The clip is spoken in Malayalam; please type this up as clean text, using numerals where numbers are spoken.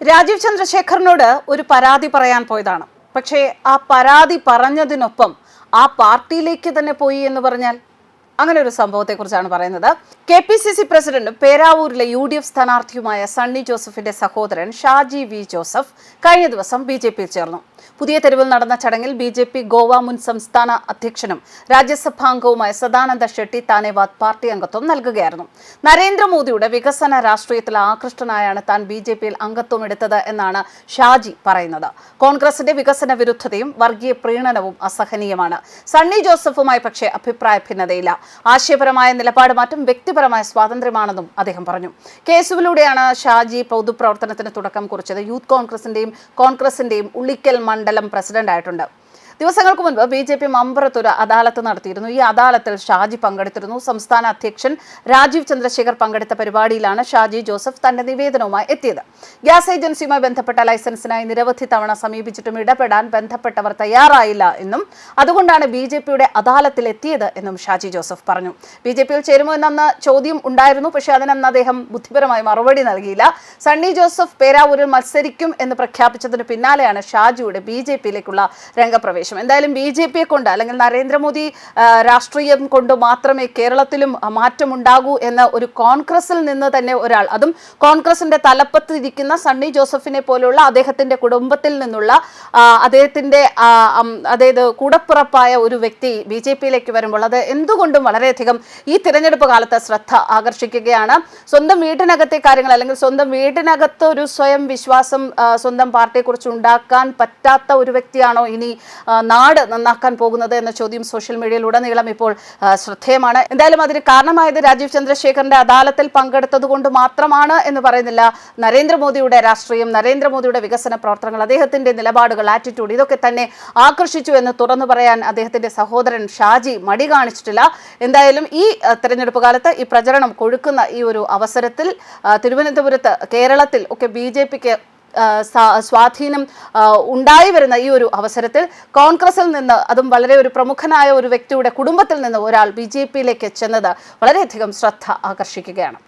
രാജീവ് ചന്ദ്രശേഖറിനോട് ഒരു പരാതി പറയാൻ പോയതാണ്. പക്ഷേ ആ പരാതി പറഞ്ഞതിനൊപ്പം ആ പാർട്ടിയിലേക്ക് തന്നെ പോയി എന്ന് പറഞ്ഞാൽ അങ്ങനെ ഒരു സംഭവത്തെക്കുറിച്ചാണ് പറയുന്നത്. KPCC പ്രസിഡന്റും പേരാവൂരിലെ UDF സ്ഥാനാർത്ഥിയുമായ സണ്ണി ജോസഫിന്റെ സഹോദരൻ ഷാജി വി ജോസഫ് കഴിഞ്ഞ ദിവസം BJPയിൽ ചേർന്നു. പുതിയ തെരുവിൽ നടന്ന ചടങ്ങിൽ BJP ഗോവ മുൻ സംസ്ഥാന അധ്യക്ഷനും രാജ്യസഭാംഗവുമായ സദാനന്ദ ഷെട്ടി താനെവാദ് പാർട്ടി അംഗത്വം നൽകുകയായിരുന്നു. നരേന്ദ്രമോദിയുടെ വികസന രാഷ്ട്രീയത്തിൽ ആകൃഷ്ടനായാണ് താൻ BJPയിൽ അംഗത്വം എടുത്തത് എന്നാണ് ഷാജി പറയുന്നത്. കോൺഗ്രസിന്റെ വികസന വിരുദ്ധതയും വർഗീയ പ്രീണനവും അസഹനീയമാണ്. സണ്ണി ജോസഫുമായി പക്ഷേ അഭിപ്രായ ഭിന്നതയില്ല. ആശയപരമായ നിലപാട് മാറ്റം വ്യക്തിപരമായ സ്വാതന്ത്ര്യമാണെന്നും അദ്ദേഹം പറഞ്ഞു. കേസുവിലൂടെയാണ് ഷാജി പൊതുപ്രവർത്തനത്തിന് തുടക്കം കുറിച്ചത്. യൂത്ത് കോൺഗ്രസിന്റെയും ഉള്ളിക്കൽ മണ്ഡലം പ്രസിഡന്റായിട്ടുണ്ട്. ദിവസങ്ങൾക്ക് മുൻപ് BJP മമ്പറത്ത് ഒരു അദാലത്ത് നടത്തിയിരുന്നു. ഈ അദാലത്തിൽ ഷാജി പങ്കെടുത്തിരുന്നു. സംസ്ഥാന അധ്യക്ഷൻ രാജീവ് ചന്ദ്രശേഖർ പങ്കെടുത്ത പരിപാടിയിലാണ് ഷാജി ജോസഫ് തന്റെ നിവേദനവുമായി എത്തിയത്. ഗ്യാസ് ഏജൻസിയുമായി ബന്ധപ്പെട്ട ലൈസൻസിനായി നിരവധി തവണ സമീപിച്ചിട്ടും ഇടപെടാൻ ബന്ധപ്പെട്ടവർ തയ്യാറായില്ല എന്നും അതുകൊണ്ടാണ് BJPയുടെ അദാലത്തിൽ എത്തിയത് എന്നും ഷാജി ജോസഫ് പറഞ്ഞു. BJPയിൽ ചേരുമോ എന്നന്ന് ചോദ്യം ഉണ്ടായിരുന്നു. പക്ഷേ അതിനന്ന് അദ്ദേഹം ബുദ്ധിപരമായി മറുപടി നൽകിയില്ല. സണ്ണി ജോസഫ് പേരാവൂരിൽ മത്സരിക്കും എന്ന് പ്രഖ്യാപിച്ചതിന് പിന്നാലെയാണ് ഷാജിയുടെ BJPയിലേക്കുള്ള രംഗപ്രവേശം. എന്തായാലും BJPയെ കൊണ്ട് അല്ലെങ്കിൽ നരേന്ദ്രമോദി രാഷ്ട്രീയം കൊണ്ട് മാത്രമേ കേരളത്തിലും മാറ്റമുണ്ടാകൂ എന്ന് ഒരു കോൺഗ്രസിൽ നിന്ന് തന്നെ ഒരാൾ, അതും കോൺഗ്രസിന്റെ തലപ്പത്ത് ഇരിക്കുന്ന സണ്ണി ജോസഫിനെ പോലുള്ള അദ്ദേഹത്തിന്റെ കുടുംബത്തിൽ നിന്നുള്ള അദ്ദേഹത്തിന്റെ അതായത് കൂടപ്പിറപ്പായ ഒരു വ്യക്തി BJPയിലേക്ക് വരുമ്പോൾ അത് എന്തുകൊണ്ടും വളരെയധികം ഈ തിരഞ്ഞെടുപ്പ് കാലത്ത് ശ്രദ്ധ ആകർഷിക്കുകയാണ്. സ്വന്തം വീട്ടിനകത്തെ കാര്യങ്ങൾ അല്ലെങ്കിൽ സ്വന്തം വീട്ടിനകത്ത് ഒരു സ്വയം വിശ്വാസം സ്വന്തം പാർട്ടിയെക്കുറിച്ച് ഉണ്ടാക്കാൻ പറ്റാത്ത ഒരു വ്യക്തിയാണോ ഇനി നാട് നന്നാക്കാൻ പോകുന്നത് എന്ന ചോദ്യം സോഷ്യൽ മീഡിയയിലുടനീളം ഇപ്പോൾ ശ്രദ്ധേയമാണ്. എന്തായാലും അതിന് കാരണമായത് രാജീവ് ചന്ദ്രശേഖറിന്റെ അദാലത്തിൽ പങ്കെടുത്തത് കൊണ്ട് മാത്രമാണ് എന്ന് പറയുന്നില്ല. നരേന്ദ്രമോദിയുടെ രാഷ്ട്രീയം, നരേന്ദ്രമോദിയുടെ വികസന പ്രവർത്തനങ്ങൾ, അദ്ദേഹത്തിന്റെ നിലപാടുകൾ, ആറ്റിറ്റ്യൂഡ് ഇതൊക്കെ തന്നെ ആകർഷിച്ചു എന്ന് തുറന്നു പറയാൻ അദ്ദേഹത്തിന്റെ സഹോദരൻ ഷാജി മടി കാണിച്ചിട്ടില്ല. എന്തായാലും ഈ തെരഞ്ഞെടുപ്പ് കാലത്ത് ഈ പ്രചരണം കൊഴുക്കുന്ന ഈ ഒരു അവസരത്തിൽ തിരുവനന്തപുരത്ത്, കേരളത്തിൽ ഒക്കെ BJPക്ക് സ്വാധീനം ഉണ്ടായി വരുന്ന ഈ ഒരു അവസരത്തിൽ കോൺഗ്രസിൽ നിന്ന്, അതും വളരെ ഒരു പ്രമുഖനായ ഒരു വ്യക്തിയുടെ കുടുംബത്തിൽ നിന്ന് ഒരാൾ BJPയിലേക്ക് ചെന്നത് വളരെയധികം ശ്രദ്ധ ആകർഷിക്കുകയാണ്.